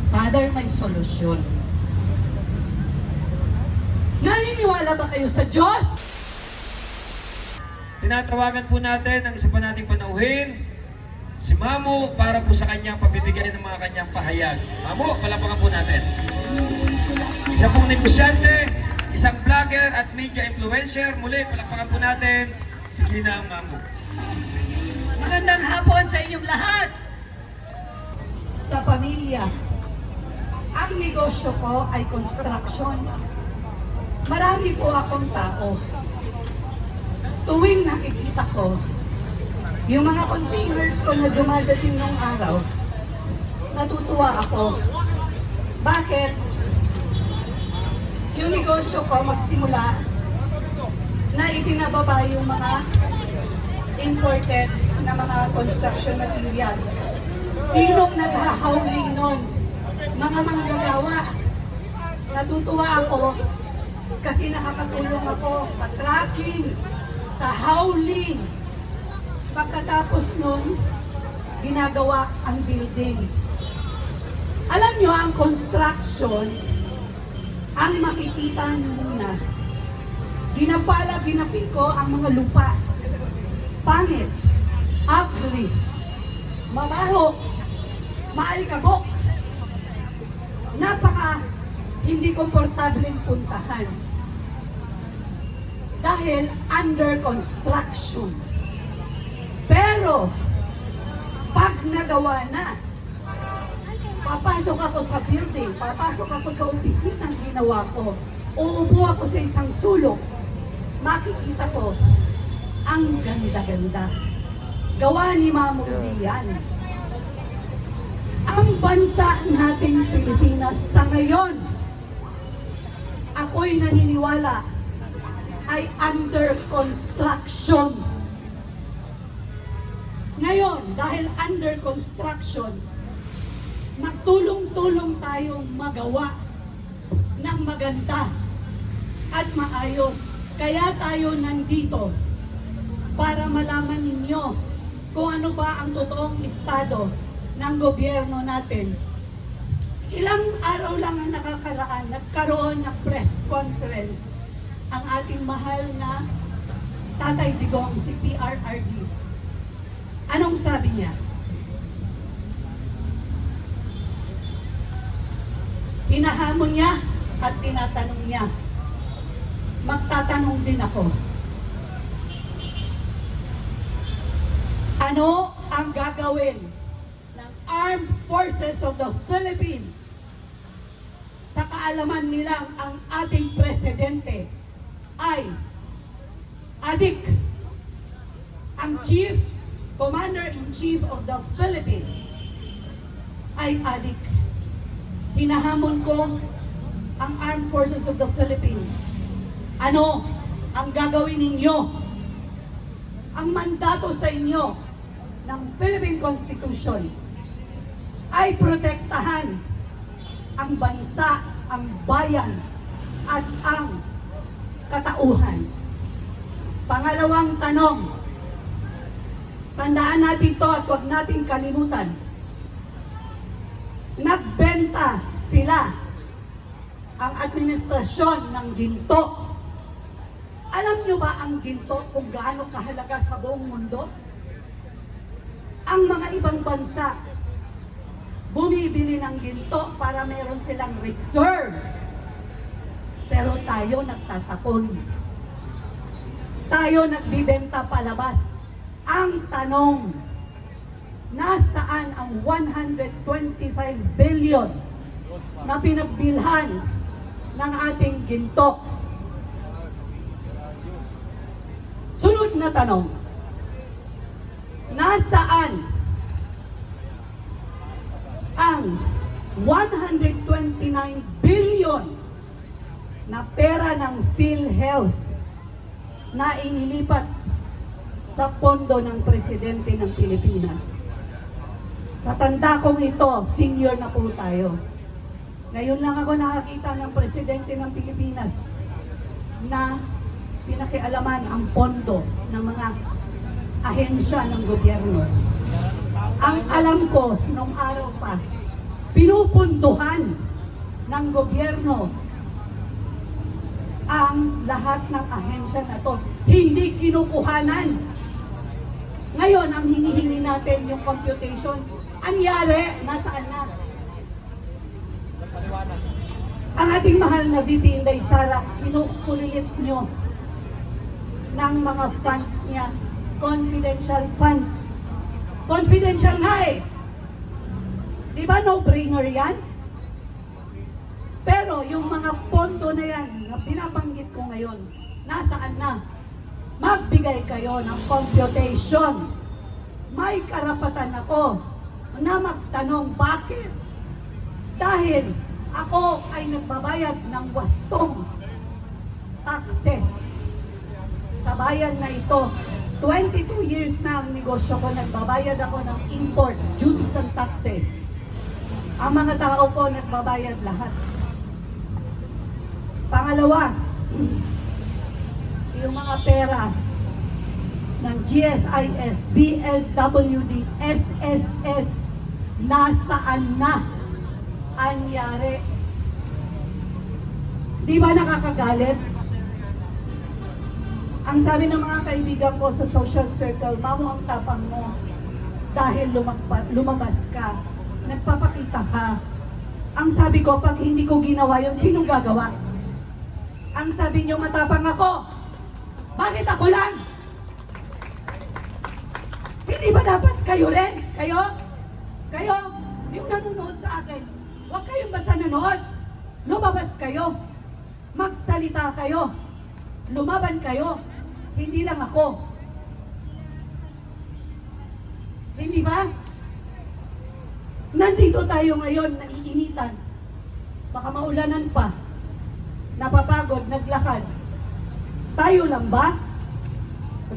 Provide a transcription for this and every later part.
Father, may solusyon. Naniniwala ba kayo sa Diyos? Tinatawagan po natin ang isa pa nating panauhin, si Mamu, para po sa kanyang pabibigay ng mga kanyang pahayag. Mamu, palapakan po natin. Isa pong negosyante, isang vlogger at media influencer. Muli, palapakan po natin si Ginang Mamu. Magandang hapon sa inyong lahat. Sa pamilya, ang negosyo ko ay construction. Marami po akong tao. Tuwing nakikita ko yung mga containers ko na dumadating ng araw, natutuwa ako. Bakit? Yung negosyo ko magsimula na ipinababa yung mga imported na mga construction materials. Sinong naghahawling nun? Mga manggagawa. Natutuwa ako kasi nakakatulong ako sa tracking, sa hauling. Pagkatapos nun, ginagawa ang building. Alam nyo, ang construction, ang makikita nyo muna, ginapin ko ang mga lupa. Pangit, ugly, mabaho, maalikabok, napaka hindi komportableng puntahan. Dahil under construction. Pero, pag nagawa na, papasok ako sa building, papasok ako sa opisina ang ginawa ko, uupo ako sa isang sulok, makikita ko, ang ganda-ganda. Gawa ni Mamu yan. Ang bansa nating Pilipinas sa ngayon, ako'y naniniwala, ay under construction. Ngayon, dahil under construction, magtulong-tulong tayong magawa ng maganda at maayos. Kaya tayo nandito para malaman ninyo kung ano ba ang totoong estado ng gobyerno natin. Ilang araw lang ang nakakaraan, nagkaroon ng press conference ang ating mahal na Tatay Digong, si PRRD. Anong sabi niya? Hinahamon niya at tinatanong niya. Magtatanong din ako. Ano ang gagawin ng Armed Forces of the Philippines sa kaalaman nilang ang ating presidente ay adik, ang Chief Commander-in-Chief of the Philippines ay adik. Hinahamon ko ang Armed Forces of the Philippines. Ano ang gagawin ninyo? Ang mandato sa inyo ng Philippine Constitution ay protektahan ang bansa, ang bayan, at ang katauhan. Pangalawang tanong, tandaan natin to at huwag natin kalimutan. Nagbenta sila ang administrasyon ng ginto. Alam nyo ba ang ginto kung gaano kahalaga sa buong mundo? Ang mga ibang bansa bumibili ng ginto para meron silang reserves. Pero tayo nagtatapon. Tayo nagbibenta palabas. Ang tanong, nasaan ang 125 billion na pinagbilhan ng ating ginto? Sunod na tanong, nasaan ang 129 billion na pera ng PhilHealth na inilipat sa pondo ng presidente ng Pilipinas? Sa tanda kong ito, senior na po tayo. Ngayon lang ako nakakita ng presidente ng Pilipinas na pinakialaman ang pondo ng mga ahensya ng gobyerno. Ang alam ko nung araw pa, pinupunduhan ng gobyerno ang lahat ng ahensya na to. Hindi kinukuhanan. Ngayon, ang hinihingi natin yung computation. Anyari, nasaan na? Ang ating mahal na VP Inday Sara, kinukulilit nyo ng mga funds niya. Confidential funds. Confidential nga eh. Di ba no-brainer yan? Pero yung mga pondo na yan na binabanggit ko ngayon, nasaan na? Magbigay kayo ng computation. May karapatan ako na magtanong bakit. Dahil ako ay nagbabayad ng wastong taxes sa bayan na ito. 22 years na ang negosyo ko, nagbabayad ako ng import duties and taxes. Ang mga tao ko nagbabayad lahat. Pangalawa, yung mga pera ng GSIS, BSWD, SSS, nasaan na? Anyari? Di ba nakakagalit? Ang sabi ng mga kaibigan ko sa social circle, Mamo, ang tapang mo dahil lumabas ka, nagpapakita ka. Ang sabi ko, pag hindi ko ginawa yun, sinong gagawa? Ang sabi nyo, matapang ako. Bakit ako lang? Hindi ba dapat kayo rin? Kayo? Kayo? Yung nanonood sa akin, huwag kayong basta nanood. Lumabas kayo. Magsalita kayo. Lumaban kayo. Hindi lang ako. Hindi ba? Nandito tayo ngayon, naiinitan. Baka maulanan pa. Napapagod, naglakad. Tayo lang ba?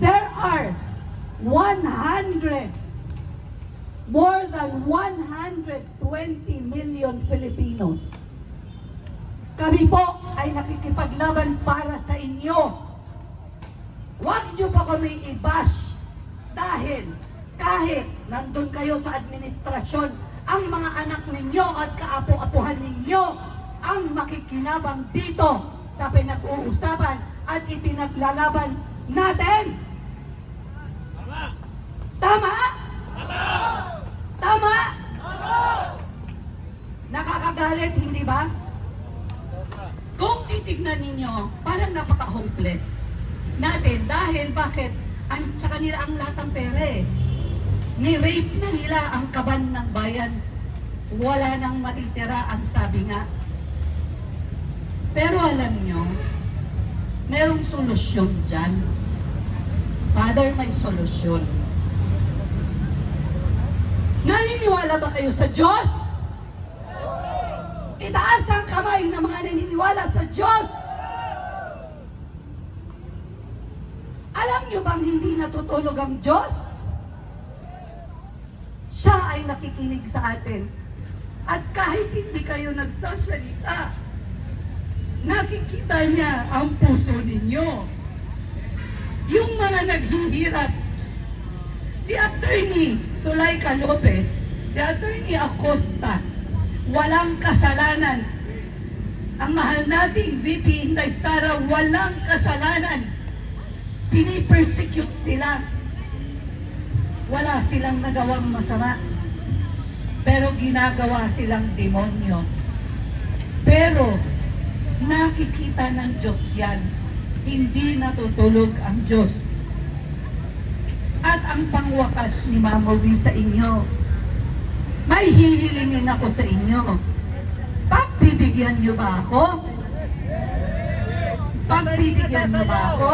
There are more than 120 million Filipinos. Kami po ay nakikipaglaban para sa inyo. Huwag niyo pa kami i-bash dahil kahit nandun kayo sa administrasyon, ang mga anak ninyo at kaapo-apuhan ninyo ang makikinabang dito sa pinag-uusapan at ipinaglalaban natin. Tama? Tama? Nakakagalit, hindi ba? Kung titignan ninyo, parang napaka-hopeless natin dahil bakit? Sa kanila ang lahat ng pera eh. Ni-rape na nila ang kaban ng bayan. Wala nang matitira, ang sabi nga. Pero alam nyo, merong solusyon dyan. Father, may solusyon. Naniniwala ba kayo sa Diyos? Itaas ang kamay ng mga naniniwala sa Diyos. Alam nyo bang hindi natutulog ang Diyos? Siya ay nakikinig sa atin. At kahit hindi kayo nagsasalita, nakikita niya ang puso ninyo. Yung mga naghihirap, si Attorney Sulaika Lopez, si Attorney Acosta, walang kasalanan. Ang mahal nating VP Inday Sara, walang kasalanan. Pinipersecute sila. Wala silang nagawang masama. Pero ginagawa silang demonyo. Pero nakikita ng Diyos yan. Hindi natutulog ang Diyos. At ang pangwakas ni Mama Wi sa inyo, may hihilingin ako sa inyo. Pagbibigyan niyo ba ako? Pagbibigyan niyo ba ako?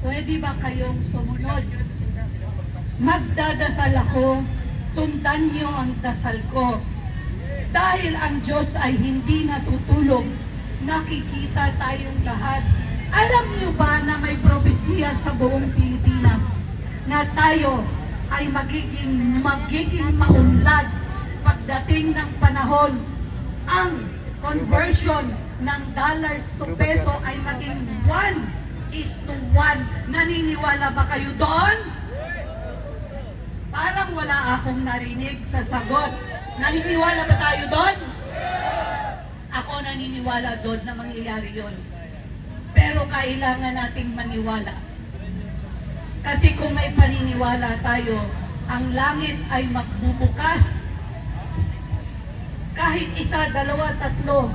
Pwede ba kayong sumunod? Magdadasal ako, sundan niyo ang dasal ko. Dahil ang Diyos ay hindi natutulog, nakikita tayong lahat. Alam niyo ba na may propesiya sa buong Pilipinas na tayo ay magiging maunlad pagdating ng panahon? Ang conversion ng dollars to peso ay maging 1:1. Naniniwala ba kayo doon? Parang wala akong narinig sa sagot. Naniniwala ba tayo doon? Ako naniniwala doon na mangyayari yon. Pero kailangan nating maniwala. Kasi kung may paniniwala tayo, ang langit ay magbubukas. Kahit isa, dalawa, tatlo,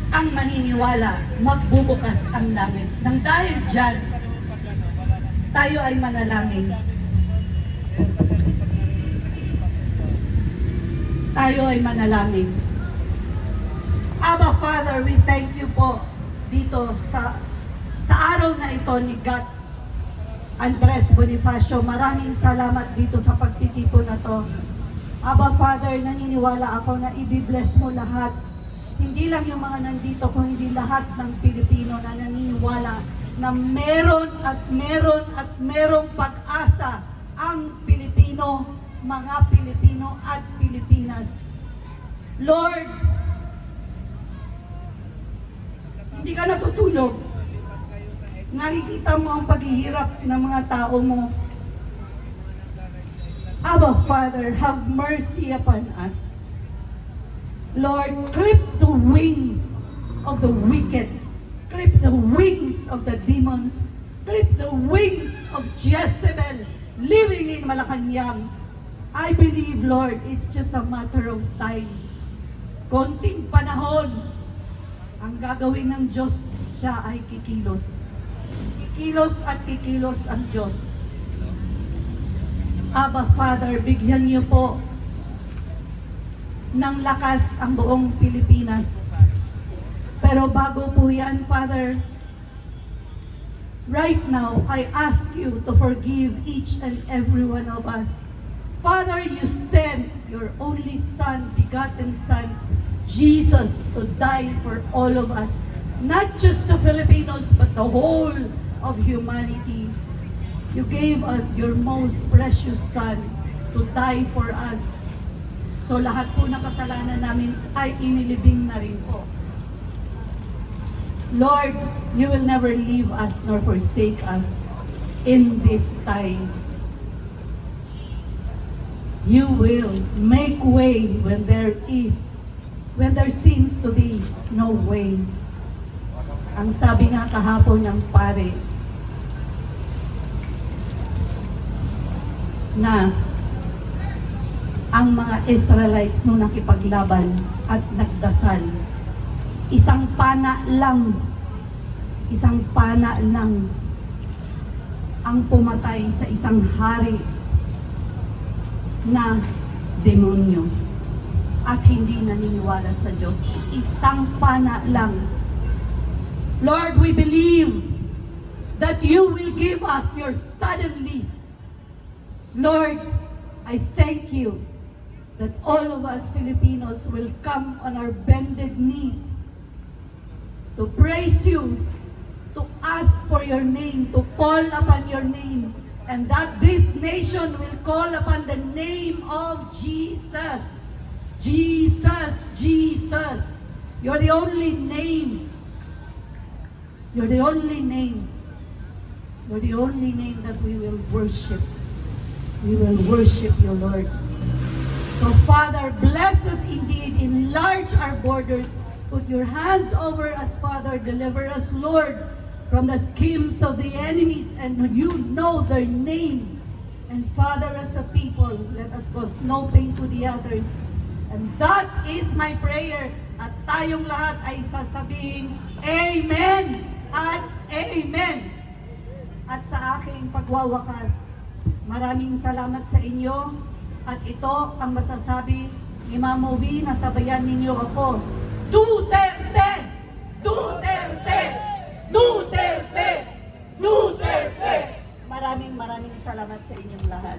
ang maniniwala, magbubukas ang langit. Nang dahil dyan, tayo ay manalangin. Tayo ay manalangin. Abba Father, we thank you po dito sa araw na ito ni God Andres Bonifacio. Maraming salamat dito sa pagtitipon na to. Abba Father, naniniwala ako na i-bless mo lahat. Hindi lang yung mga nandito, kundi lahat ng Pilipino na naniniwala na meron at merong pag-asa ang Pilipino, mga Pilipino at Pilipinas. Lord, hindi ka natutulog. Nakikita mo ang paghihirap ng mga tao mo. Abba Father, have mercy upon us. Lord, clip the wings of the wicked. Clip the wings of the demons. Clip the wings of Jezebel living in Malacanang. I believe, Lord, it's just a matter of time. Konting panahon, ang gagawin ng Diyos, siya ay kikilos. Kikilos at kikilos ang Diyos. Abba Father, bigyan niyo po ng lakas ang buong Pilipinas. Pero bago po yan, Father, right now, I ask you to forgive each and every one of us. Father, you sent your only Son, begotten Son, Jesus, to die for all of us. Not just the Filipinos, but the whole of humanity. You gave us your most precious Son to die for us. So lahat po ng kasalanan namin ay inilibing na rin po. Lord, you will never leave us nor forsake us in this time. You will make way when there seems to be no way. Ang sabi nga kahapon ng pare, na ang mga Israelites nung nakipaglaban at nagdasal, isang pana lang ang pumatay sa isang hari na demonyo at hindi naniniwala sa Diyos. Isang pana lang. Lord, we believe that you will give us your suddenlies. Lord, I thank you that all of us Filipinos will come on our bended knees to praise you, to ask for your name, to call upon your name, and that this nation will call upon the name of Jesus. Jesus, Jesus. You're the only name. You're the only name. You're the only name that we will worship. We will worship you, Lord. So, Father, bless us indeed. Enlarge our borders. Put your hands over us, Father. Deliver us, Lord, from the schemes of the enemies. And you know their name. And, Father, as a people, let us cause no pain to the others. And that is my prayer. At tayong lahat ay sasabihin, Amen at Amen. At sa aking pagwawakas, maraming salamat sa inyo at ito ang masasabi ni Mama V na sabayan ninyo ako. Duterte! Duterte! Duterte! Duterte! Maraming salamat sa inyong lahat.